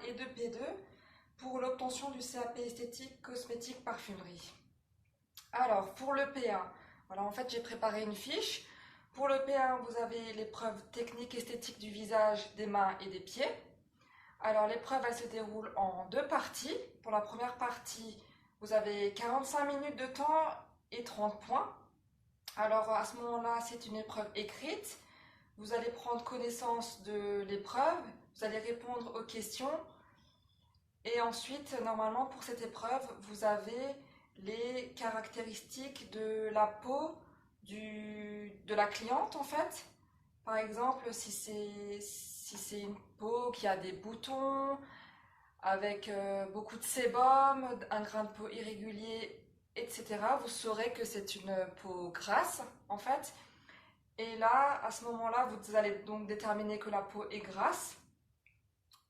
et de P2 pour l'obtention du CAP esthétique, cosmétique, parfumerie. Alors, pour le P1, voilà, en fait, j'ai préparé une fiche. Pour le P1, vous avez l'épreuve technique esthétique du visage, des mains et des pieds. Alors, l'épreuve, elle se déroule en deux parties. Pour la première partie, vous avez 45 minutes de temps et 30 points. Alors, à ce moment-là, c'est une épreuve écrite. Vous allez prendre connaissance de l'épreuve, vous allez répondre aux questions. Et ensuite, normalement, pour cette épreuve, vous avez les caractéristiques de la peau de la cliente, en fait. Par exemple, si c'est une peau qui a des boutons, avec beaucoup de sébum, un grain de peau irrégulier, etc., vous saurez que c'est une peau grasse, en fait. Et là, à ce moment-là, vous allez donc déterminer que la peau est grasse.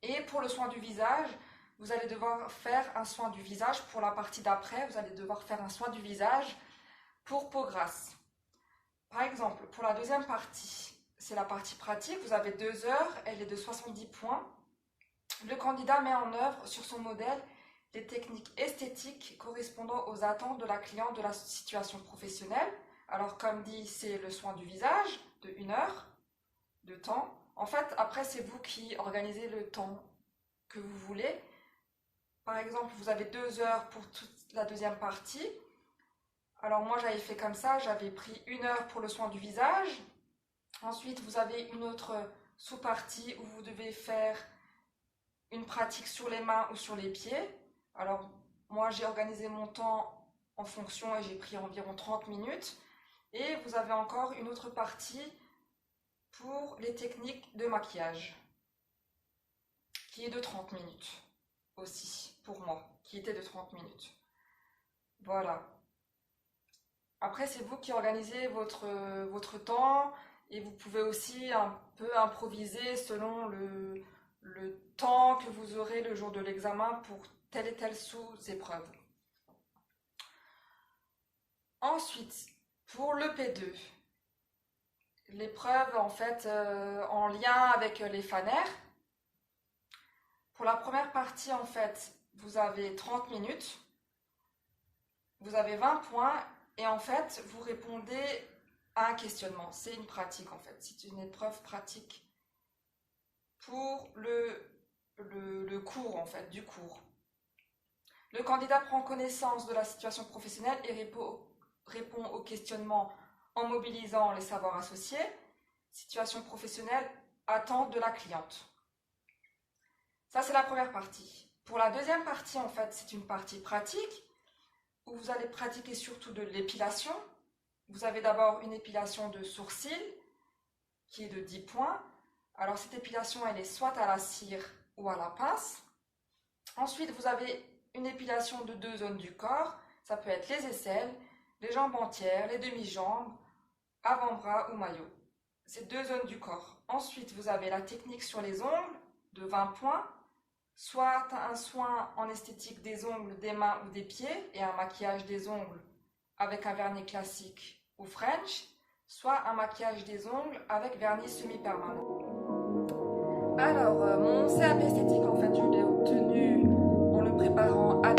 Et pour le soin du visage, vous allez devoir faire un soin du visage. Pour la partie d'après, vous allez devoir faire un soin du visage pour peau grasse. Par exemple, pour la deuxième partie, c'est la partie pratique. Vous avez 2 heures, elle est de 70 points. Le candidat met en œuvre sur son modèle des techniques esthétiques correspondant aux attentes de la cliente de la situation professionnelle. Alors, comme dit, c'est le soin du visage de 1 heure de temps. En fait, après, c'est vous qui organisez le temps que vous voulez. Par exemple, vous avez 2 heures pour toute la deuxième partie. Alors, moi, j'avais fait comme ça. J'avais pris 1 heure pour le soin du visage. Ensuite, vous avez une autre sous-partie où vous devez faire une pratique sur les mains ou sur les pieds. Alors, moi, j'ai organisé mon temps en fonction et j'ai pris environ 30 minutes. Et vous avez encore une autre partie pour les techniques de maquillage, qui est de 30 minutes aussi, pour moi, qui était de 30 minutes. Voilà. Après, c'est vous qui organisez votre temps et vous pouvez aussi un peu improviser selon le temps que vous aurez le jour de l'examen pour telle et telle sous-épreuve. Ensuite, pour le P2, l'épreuve en fait en lien avec les fanères. Pour la première partie, en fait, vous avez 30 minutes, vous avez 20 points et en fait, vous répondez à un questionnement. C'est une pratique en fait, c'est une épreuve pratique pour le cours en fait, du cours. Le candidat prend connaissance de la situation professionnelle et répond aux questionnements en mobilisant les savoirs associés. Situation professionnelle, attente de la cliente. Ça, c'est la première partie. Pour la deuxième partie, en fait, c'est une partie pratique où vous allez pratiquer surtout de l'épilation. Vous avez d'abord une épilation de sourcils qui est de 10 points. Alors, cette épilation, elle est soit à la cire ou à la pince. Ensuite, vous avez une épilation de 2 zones du corps. Ça peut être les aisselles, les jambes entières, les demi-jambes, avant-bras ou maillot. C'est 2 zones du corps. Ensuite, vous avez la technique sur les ongles de 20 points. Soit un soin en esthétique des ongles, des mains ou des pieds et un maquillage des ongles avec un vernis classique ou French, soit un maquillage des ongles avec vernis semi-permanent. Alors, mon CAP esthétique, en fait, je l'ai obtenu en le préparant à